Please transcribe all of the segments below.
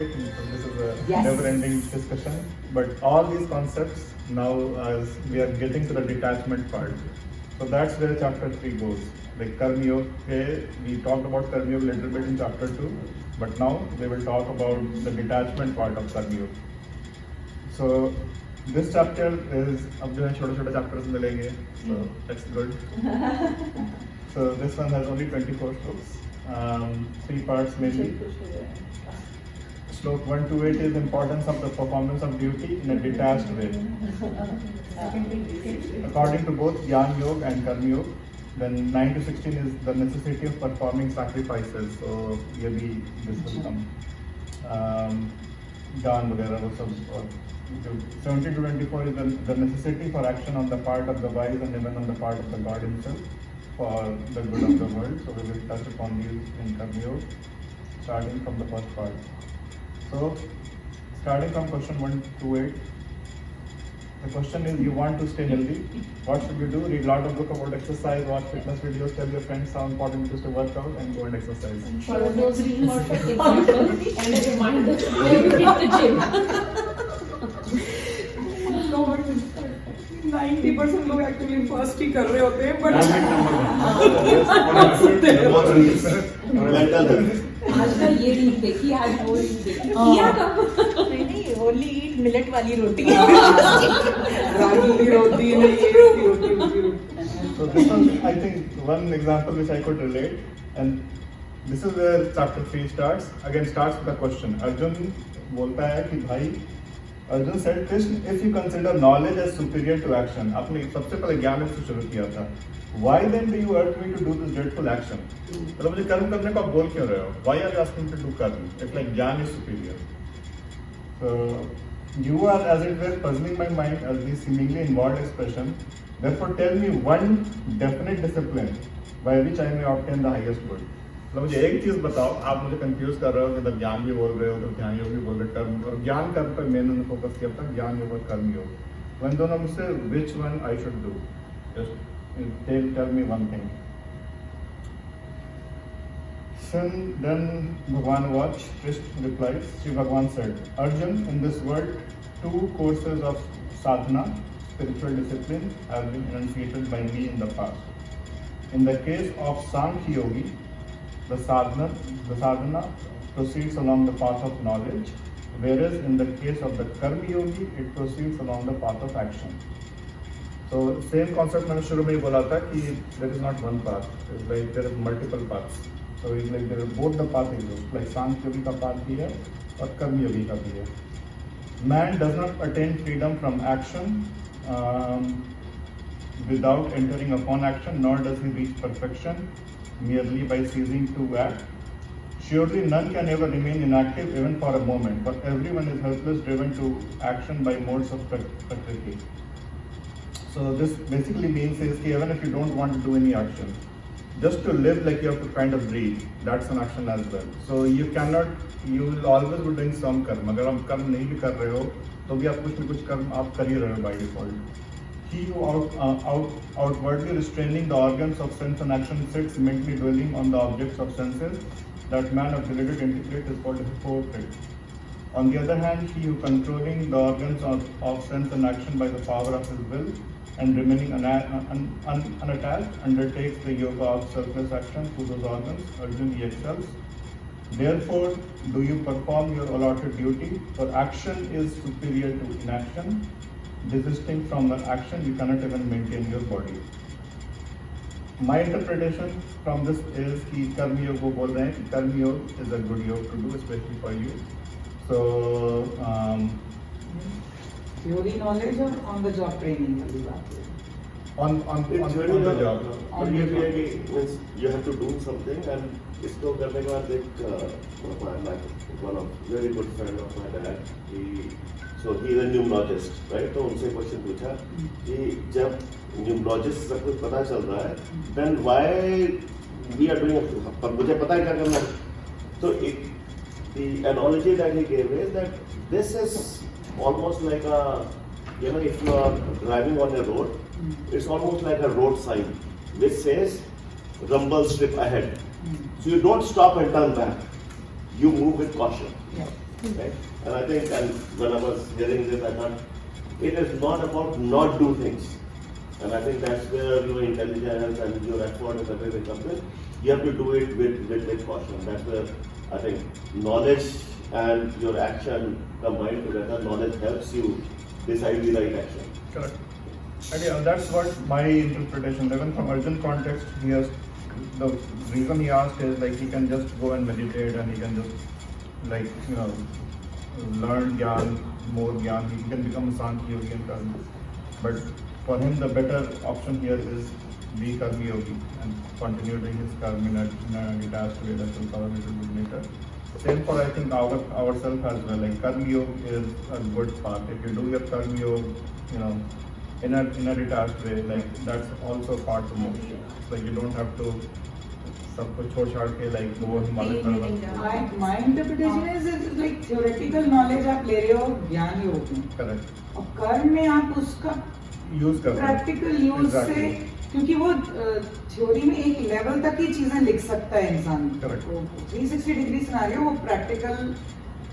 it. This is a Yes. never-ending discussion. But all these concepts now, as we are getting to the detachment part, so that's where chapter 3 goes. Like Karma Yoga, we talked about Karma Yoga a little bit in chapter 2, but now we will talk about the detachment part of Karma Yoga. So this chapter is, अब जो है छोटे-छोटे chapters मिलेंगे, so that's good. So this one has only 24 strokes, 3 parts mainly. Slok 1 to 8 is importance of the performance of duty in a detached way. According to both Jnana Yoga and Karma Yoga, then 9 to 16 is the necessity of performing sacrifices. So ये भी this will come. दान वगैरह वो सब. और 17 to 24 is the necessity for action on the part of the wise and even on the part of the God himself for the good of the world. So we will touch upon these in Karma Yoga, starting from the first part. So, starting from question 1 to 8, the question is, you want to stay healthy. What should you do? Read a lot of book about exercise, watch fitness videos, tell your friends how important it is to work out and go and exercise. Follow those perfect examples and a reminder to hit the gym. No, but 90% लोग actually first ही कर रहे होते हैं, but mental health. आजकल ये reel देखी, आज वो रील देखी, किया कब? नहीं ओनली ईट मिलेट वाली रोटी रागी की रोटी नहीं ये रोटी उसकी रोटी. So this one, I think, one example which I could relate, and this is where chapter 3 starts. Again, starts with a question. Arjun बोलता है कि भाई, Arjun said, Krishna, if you consider knowledge as superior to action, आपने सबसे पहले ज्ञान से शुरू किया था. Why then do you urge me to do this dreadful action? मतलब मुझे कर्म करने को आप बोल क्यों रहे हो? Why are you asking me to do karma? If like ज्ञान is superior. So you are, as it were, puzzling my mind as this seemingly involved expression. Therefore, tell me one definite discipline by which I may obtain the highest good. मतलब मुझे एक चीज बताओ, आप मुझे confuse कर रहे हो कि जब ज्ञान भी बोल रहे हो तो ध्यान योग भी बोल रहे हो, कर्म और ज्ञान कर्म पर मैंने फोकस किया था, ज्ञान योग और कर्म योग. वन दोनों में से which one I should do? Just tell me one thing. Then Bhagavan watched, Krishna replied, Sri Bhagavan said, Arjun, in this world, 2 courses of sadhana, spiritual discipline, have been enunciated by me in the past. In the case of Sankhya Yogi, the sadhana proceeds along the path of knowledge, whereas in the case of the Karma Yogi, it proceeds along the path of action. So same concept मैंने शुरू में ही बोला था कि there is not one path, it's like there is multiple paths. So it's like there are both the paths exist, like Sankhya Yogi का path भी है और Karma Yogi का भी है. Man does not attain freedom from action without entering upon action, nor does he reach perfection merely by ceasing to act. Surely none can ever remain inactive even for a moment, for everyone is helpless, driven to action by modes of prakriti. So this basically means is that even if you don't want to do any action, just to live, like you have to kind of breathe, that's an action as well. So you will always be doing some karma. अगर आप कर्म नहीं भी कर रहे हो, तो भी आप कुछ न कुछ कर्म आप कर ही रहे हो by default. He who outwardly restraining the organs of sense and action sits mentally dwelling on the objects of senses, that man of deliberate intellect is called a hypocrite. On the other hand, he who controlling the organs of sense and action by the power of his will and remaining unattached undertakes the yoga of selfless action through those organs, Arjun, he excels. Therefore, do you perform your allotted duty, for action is superior to inaction. Desisting from the action, you cannot even maintain your body. My interpretation from this is कि कर्म योग वो बोल रहे हैं कि कर्म योग is a good yoga to do, especially for you. So theory knowledge और on the job training वाली बात है. on the job. But ये भी है कि means you have to do something and इसको करने के बाद एक one of very good friend of my dad, so he is a numerologist, right? तो उनसे क्वेश्चन पूछा कि जब न्यूमरोलॉजिस्ट सब कुछ पता चल रहा है, then why we are doing, पर मुझे पता है क्या करना है. So the analogy that he gave is that this is almost like a, if you are driving on a road, it's almost like a road sign which says rumble strip ahead. So you don't stop and turn back. You move with caution. Yeah. right? And I think, and when I was hearing this, I thought it is not about not do things. And I think that's where your intelligence and your effort and everything comes in. You have to do it with caution. That's where I think knowledge and your action combined together, knowledge helps you decide the right action. Correct. And yeah, that's what my interpretation. Even from Arjun context, he has the reason he asked is like he can just go and meditate and he can just learn gyan, more gyan. He can become a Sankhya yogi and karma. But for him, the better option here is be karmi yogi and continue doing his karma in a detached way. That will cover a little bit later. Same for I think ourselves as well. Like karma yoga is a good path. If you do your karma yoga, in a detached way, like that's also part of moksha. Like you don't have to सब कुछ छोड़ छाड़ के like वो हिमालय पर्वत. My interpretation is like theoretical knowledge आप ले रहे हो ज्ञान योग में. Correct. और कर्म में आप उसका Use कर रहे हो. प्रैक्टिकल यूज से, क्योंकि वो थ्योरी में एक लेवल तक ही चीजें लिख सकता है इंसान. Correct. 360 डिग्री सिनेरियो वो प्रैक्टिकल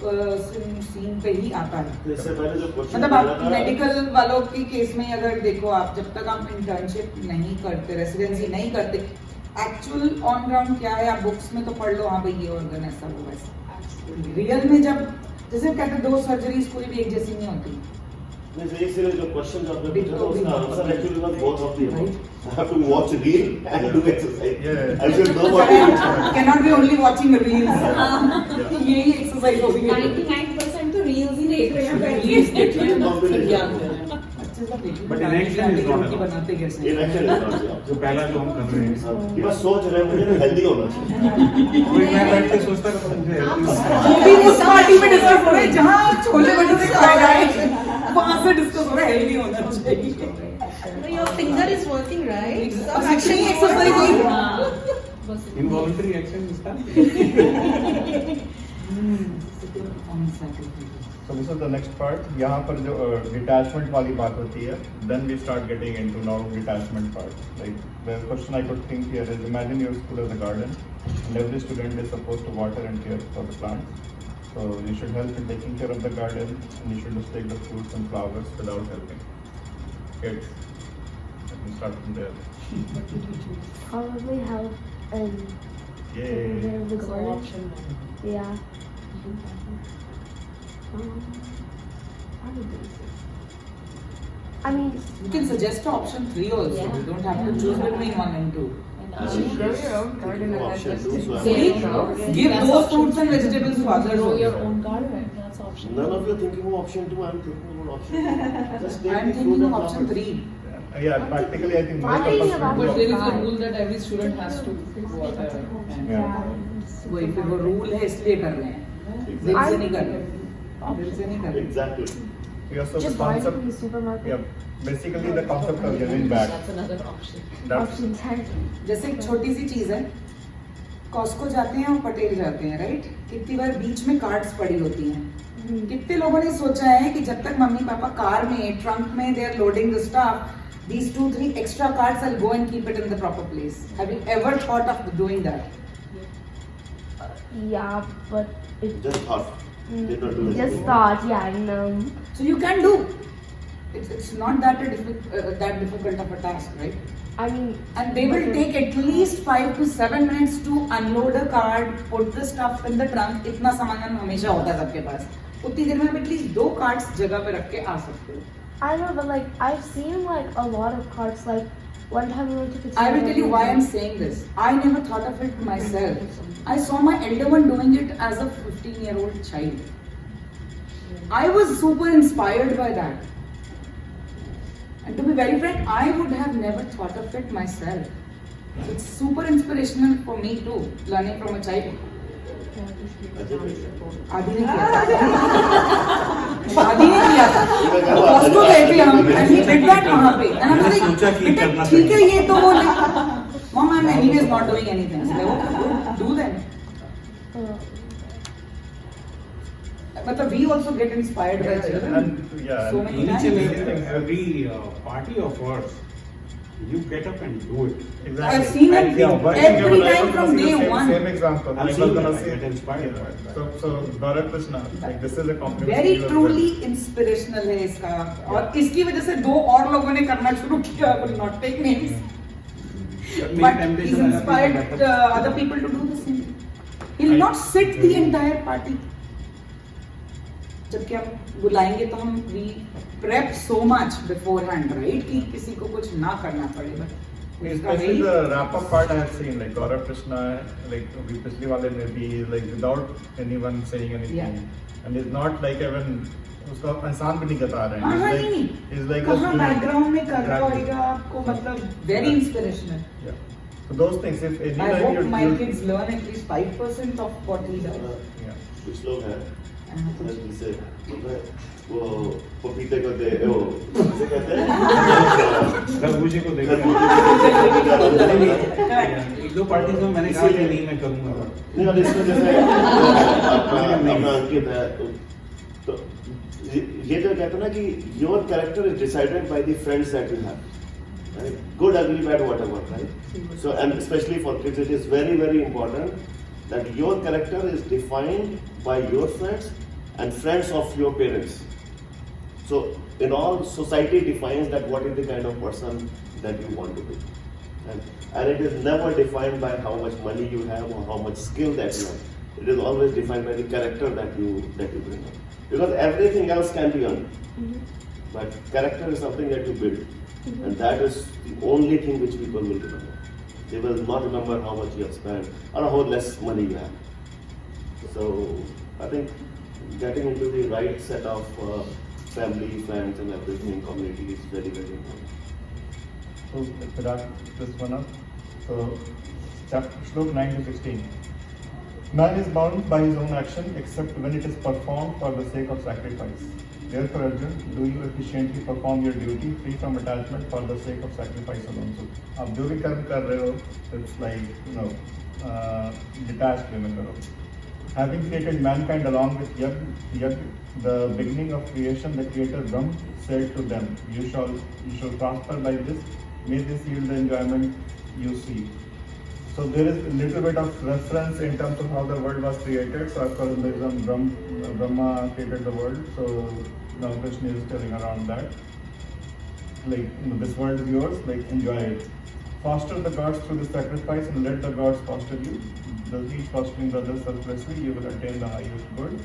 सीन पे ही आता है. इससे पहले जो क्वेश्चन मतलब आप मेडिकल वालों की केस में अगर देखो, आप जब तक आप इंटर्नशिप नहीं करते, रेसिडेंसी नहीं करते, एक्चुअल ऑन ग्राउंड क्या है आप बुक्स में तो पढ़ लो, हाँ भाई ये ऑर्गन ऐसा वो वैसा. रियल में जब जैसे कहते 2 सर्जरीज कोई भी एक जैसी नहीं होती. नहीं सही से जो क्वेश्चन जो आपने पूछा था उसका answer actually was both of the above. I have to watch reel and do exercise. Yeah. I should know what to do. Cannot be only watching reels. यही एक्सरसाइज हो गई. 99% तो reels ही देख रहे हैं. Reels देख रहे हैं. Combination. अच्छे से देखिए. But in action is not roti allowed. बनाते कैसे? In action is not allowed. जो पहला जो हम कर रहे हैं ये बस सोच रहे हैं मुझे ना हेल्दी होना चाहिए. कोई मैं बैठ के सोचता रहता हूँ मुझे ये भी उस पार्टी में डिस्कस हो रहा है जहाँ छोले भटूरे खाए जाए, वहाँ से डिस्कस हो रहा है हेल्दी होना चाहिए. Your finger is working, right? अब एक्शन ही एक्सरसाइज हुई. इनवॉलंटरी एक्शन इसका. So this is the next part. यहाँ पर जो detachment वाली बात होती है, then we start getting into now detachment part. Like the question I could think here is, imagine your school as a garden, and every student is supposed to water and care for the plants. So you should help in taking care of the garden, and you should just take the fruits and flowers without helping. Kids, let me start from there. Probably help and Yay! take care of the So garden. option one. Yeah. Probably. I mean, You can suggest option 3 also. Yeah. You don't have to choose between 1 and 2. And You you grow grow your own garden and option that's just- Give those fruits and vegetables to others. Grow your also. own garden. That's option. None of you are thinking of option 2. I'm thinking about option 2. Just take I'm the fruit thinking and of option flowers. 3. Yeah, practically I think I'm most of thinking us about will But do there that. is a rule that every student has to water. And Yeah. वही फिर वो rule है इसलिए कर रहे हैं. दिल से नहीं कर रहे. दिल से नहीं कर रहे. Exactly. Yeah, so the just buy it concept. from the supermarket. Yeah, basically the concept of giving back. That's another option. That's Option 10. जैसे एक छोटी सी चीज है, कॉस्को जाते हैं और पटेल जाते हैं, राइट? कितनी बार बीच में कार्ड्स पड़ी होती हैं. कितने लोगों ने सोचा है कि जब तक मम्मी पापा कार में ट्रंक में they are loading the stuff, these 2-3 extra cards I'll go and keep it in the proper place. Have you ever thought of doing that? Yeah, but it Just thought. Did not do just anything. thought, yeah, and So you can do. It's not that difficult of a task, right? I mean, And they will take at least 5 to 7 minutes to unload a card, put the stuff in the trunk. इतना सामान हमेशा होता है सबके पास. उतनी देर में आप at least 2 cards जगह पे रख के आ सकते हो. I know, but like I've seen like a lot of cards. Like one time we went to the. I will tell you why I'm saying this. I never thought of it myself. I saw my elder one doing it as a 15-year-old child. I was super inspired by that. And to be very frank, I would have never thought of it myself. So it's super inspirational for me too, learning from a child. आदि ने किया था. आदि ने किया था. Costco गए थे हम, and he did that वहाँ पे. And I was like, सोचा कि बेटा करना ठीक है चाहिए. ये तो वो Mom, I'm anyways not doing anything. I said, okay, do then. But we also get inspired by children. And yeah, So many नीचे times. में every party of ours, You get up and do it. Exactly. I've seen it Yeah, working every level, I time was from gonna say day the one. Same example. I've I seen was gonna that. I say- get inspired by that. So Gaurav Krishna, like this is a compliment. Very to you as truly well. Inspirational है इसका और इसकी वजह से दो और लोगों ने करना शुरू किया I will not take names मेरी बट temptation he's है, inspired backup. other people to do the same. He'll not sit the entire party. जबकि हम बुलाएंगे तो हम we prep so much beforehand, right? कि किसी को कुछ ना करना पड़े but उसका है Especially he- the wrap-up part I have seen, like Gaurav Krishna, like we पिछली वाले में भी like without anyone saying anything, Yeah. and it's not like even उसका एहसान भी नहीं जता रहे हैं. हाँ, It's नहीं, like- it's like कहाँ just doing- बैकग्राउंड में कर रहा Exactly. होगा आपको मतलब very inspirational. Yeah. So those things, if I anytime hope my you kids learn at least 5% of what he does. yeah. कुछ लोग हैं Uh, जैसे वो पपीते को दे वो कैसे कहते हैं खरबूजे को देखा Correct. एक दो पार्टी में मैंने कहा कि नहीं मैं करूंगा. नहीं और इसमें जैसे अपना अंकित है तो ये जो कहते हैं ना कि your character is decided by the friends that you have, right? Good ugly bad whatever, right? So and specially for kids it is very very important that your character is defined by your friends and friends of your parents. So in all, society defines that what is the kind of person that you want to be, and it is never defined by how much money you have or how much skill that you have. It is always defined by the character that you bring up, because everything else can be earned, but character is something that you build, and that is the only thing which people will remember. They will not remember how much you have spent or how less money you have. So I think getting into the right set of family, friends, and everything, community is very very important. So to wrap this one up, so chapter Shlok 9 to 16. Man is bound by his own action except when it is performed for the sake of sacrifice. Therefore, Arjun, do you efficiently perform your duty free from attachment for the sake of sacrifice alone? So, आप जो भी कर्म कर रहे हो, it's like detached way में करो. Having created mankind along with Yag, the beginning of creation, the Creator Brahm said to them, "You shall prosper by this. May this yield the enjoyment you see." So there is a little bit of reference in terms of how the world was created. So as per Hinduism, Brahma created the world. So now Krishna is telling around that, like, this world is yours, like, enjoy it. Foster the gods through the sacrifice and let the gods foster you. Thus each fostering the other selflessly, you will attain the highest good.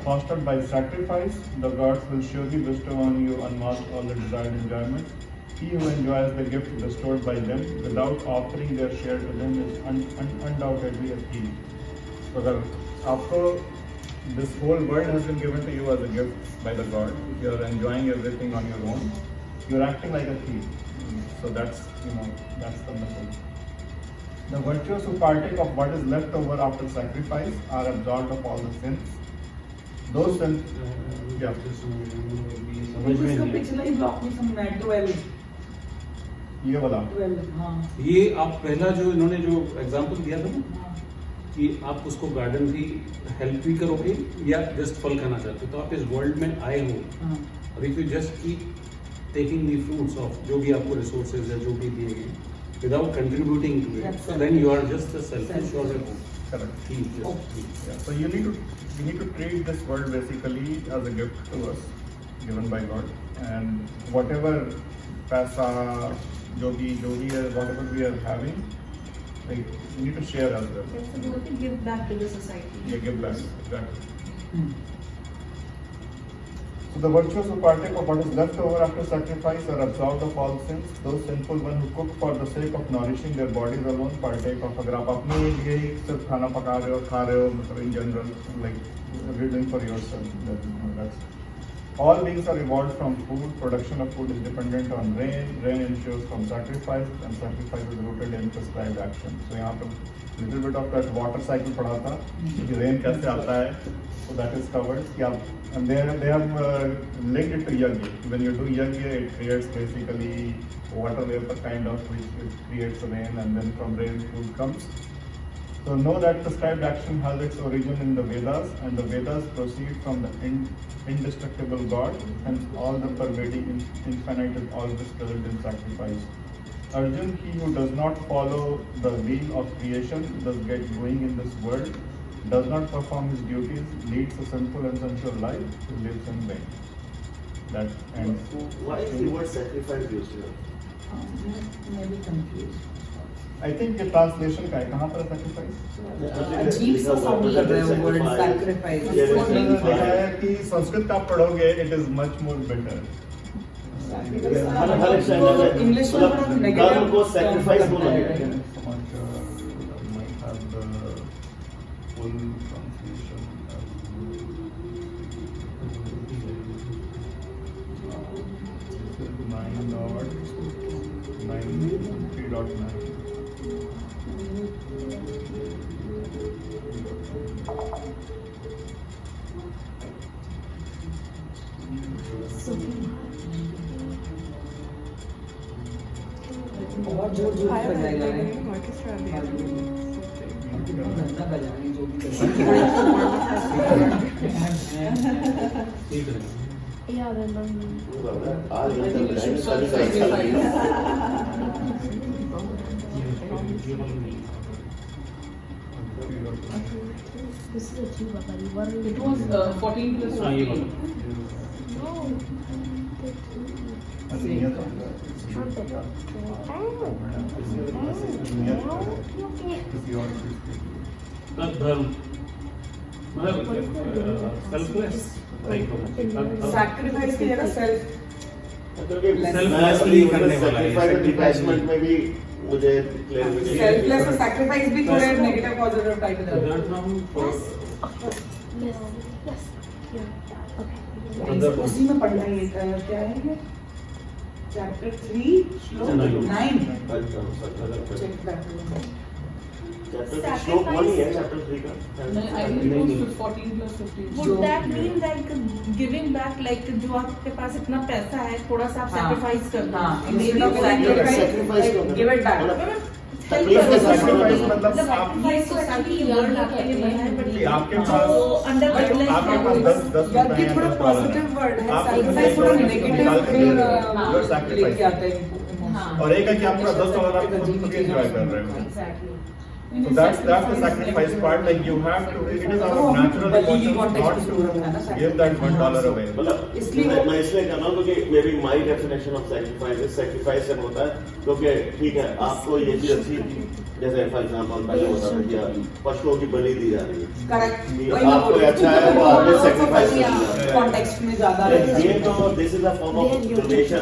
Fostered by sacrifice, the gods will surely bestow on you unmasked all the desired enjoyment. He who enjoys the gift bestowed by them without offering their share to them is undoubtedly a thief. So अगर आपको this whole world has been given to you as a gift by the God, you are enjoying everything on your own, you are acting like a thief. So that's that's the message. The virtuous who partake of what is left over after sacrifice are absolved of all the sins. Those sins, yeah. समझ में इसका नहीं पिछला ही block में समझना है 12 ये वाला 12 हाँ ये आप पहला जो इन्होंने जो एग्जांपल दिया था ना कि आप उसको गार्डन की हेल्प भी करोगे या जस्ट फल खाना चाहते हो, तो आप इस वर्ल्ड में आए हो हाँ और if you just keep taking the fruits of जो भी आपको रिसोर्सेज है जो भी दिए गए without contributing to it, so then you are just a selfish और Correct. just Yeah, so you need to treat this world basically as a gift to us, given by God, and whatever पैसा जो भी है, whatever we are having, like we need to share as well. It's about to give back to the society. Yeah, give back, exactly. So the virtuous who partake of what is left over after sacrifice are absolved of all sins. Those sinful ones who cook for the sake of nourishing their bodies alone partake of. अगर आप अपने लिए ही सिर्फ खाना पका रहे हो, खा रहे हो, मतलब in general, like you're doing for yourself. That's all beings are evolved from food. Production of food is dependent on rain. Rain ensures from sacrifice, and sacrifice is rooted in prescribed action. So यहाँ पे little bit of that water cycle पढ़ा था कि rain कैसे आता है. So that is covered. Yeah, and they have linked it to yajna. When you do yajna, it creates basically water vapor kind of, which creates rain, and then from rain food comes. So know that prescribed action has its origin in the Vedas, and the Vedas proceed from the indestructible God, and all the pervading infinite is always present in sacrifice. Arjun, he who does not follow the wheel of creation, thus get going in this world, does not perform his duties, leads a sinful and sensual life, lives in vain. That ends. Why is the word sacrifice used here? Maybe confused. I think ये translation का है, कहाँ पर sacrifice? अजीब सा sound कर रहा है वो word sacrifice. लिखा है कि संस्कृत का आप पढ़ोगे, it is much more better. English में थोड़ा negative कर्म को sacrifice term बोला करता गया है. है. Might have the full translation. This is 9.3.9. बहुत जोर जोर से बजाएगा रे. गंदा बजाएंगे जो भी ठीक है Yeah, then आज ये सब You should लाइन start सारी sacrifice. this is a tuba, buddy. What are you It was 14 plus हाँ ये 15. वाला No. I think yes. किसी और चीज़ के लिए. धर्म मतलब सेल्फलेस sacrifice की जगह self. क्योंकि Selflessly करने वाला है, sacrifice and detachment में भी मुझे clarification Selfless और sacrifice भी थोड़े negative positive type that है. now for Yes. Yes. Yeah. Okay. Other one. उसी में पढ़ना है क्या है ये? Chapter 3 श्लोक 9. Check that one. चैप्टर श्लोक 1 ही है चैप्टर 3 का. No, I think it was 14 plus 15. Would that mean like giving back, like जो आपके पास इतना पैसा है थोड़ा सा आप sacrifice कर दो? हाँ, Maybe instead of वो sacrifice, sacrifice like, करना. give it back. तकलीफ में sacrifice मतलब मतलब आप sacrifice को सारी वर्ड आपके लिए बना है कि but आपके जो पास under guidelines आपके है, पास वो 10 यार रुपए ये थोड़ा हैं, पॉजिटिव वर्ड है. आप sacrifice थोड़ा नेगेटिव Your sacrifice. लेके आते हैं. और एक है कि आप पूरा 10 डॉलर आप खुद खुद एंजॉय कर रहे हो. Exactly. So that's the sacrifice part. Like you have to. It is our natural emotion not to give that $1 away. मतलब इसलिए मैं इसलिए कर रहा हूँ क्योंकि may be my definition of sacrifice से होता है क्योंकि ठीक है आपको ये चीज अच्छी जैसे फॉर एग्जाम्पल पहले होता था कि पशुओं की बलि दी जा रही है. करेक्ट. आपको अच्छा है वो आपने सेक्रीफाइस कर दिया. कॉन्टेक्स्ट में ज्यादा ये तो this is a form of donation.